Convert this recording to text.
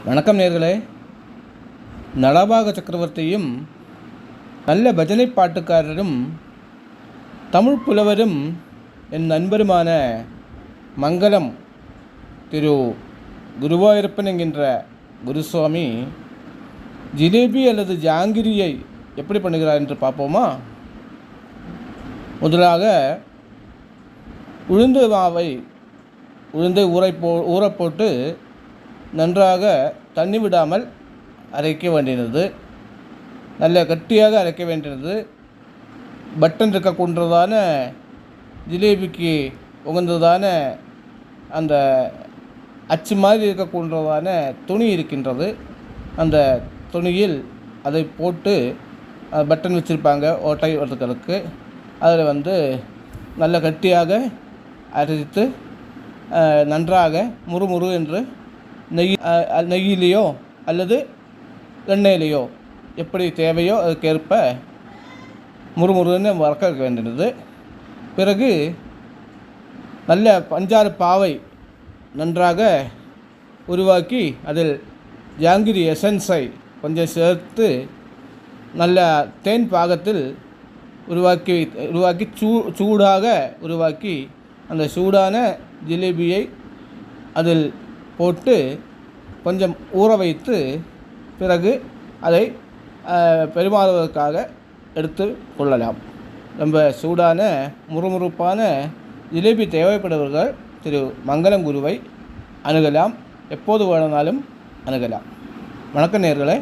வணக்கம் நேர்களே. நளபாக சக்கரவர்த்தியும் நல்ல பஜனை பாட்டுக்காரரும் தமிழ் புலவரும் என் நண்பருமான மங்களம் திரு குருவாயூரப்பன் என்கின்ற குருசுவாமி ஜிலேபி அல்லது ஜாங்கிரியை எப்படி பண்ணுகிறார் என்று பார்ப்போமா? முதலாக உளுந்தை ஊற போட்டு நன்றாக தண்ணி விடாமல் அரைக்க வேண்டியது, நல்ல கட்டியாக அரைக்க வேண்டியது. பட்டன் இருக்கக்கூடியதான ஜிலேபிக்கு உகந்ததான அந்த அச்சு மாதிரி இருக்கக்கூடியதான துணி இருக்கின்றது. அந்த துணியில் அதை போட்டு பட்டன் வச்சுருப்பாங்க ஓட்டை வரதுக்கு. அதில் நல்ல கட்டியாக அரைத்து நன்றாக முறுமுறு என்று நெய்யிலேயோ அல்லது எண்ணெயிலேயோ எப்படி தேவையோ அதுக்கேற்ப முறுமுறுன்னு வறுக்க வேண்டியது. பிறகு நல்ல பஞ்சாறு பாவை நன்றாக உருவாக்கி அதில் ஜாங்கிரி எசன்ஸை கொஞ்சம் சேர்த்து நல்ல தேன் பாகத்தில் உருவாக்கி சூடாக உருவாக்கி அந்த சூடான ஜிலேபியை அதில் போட்டு கொஞ்சம் ஊற வைத்து பிறகு அதை பரிமாறுவதற்காக எடுத்து கொள்ளலாம். ரொம்ப சூடான முறுமுறுப்பான ஜிலேபி தேவைப்படுபவர்கள் திரு மங்களம் குருவை அணுகலாம். எப்போது வேணுனாலும் அணுகலாம். வணக்கம் நேயர்களே.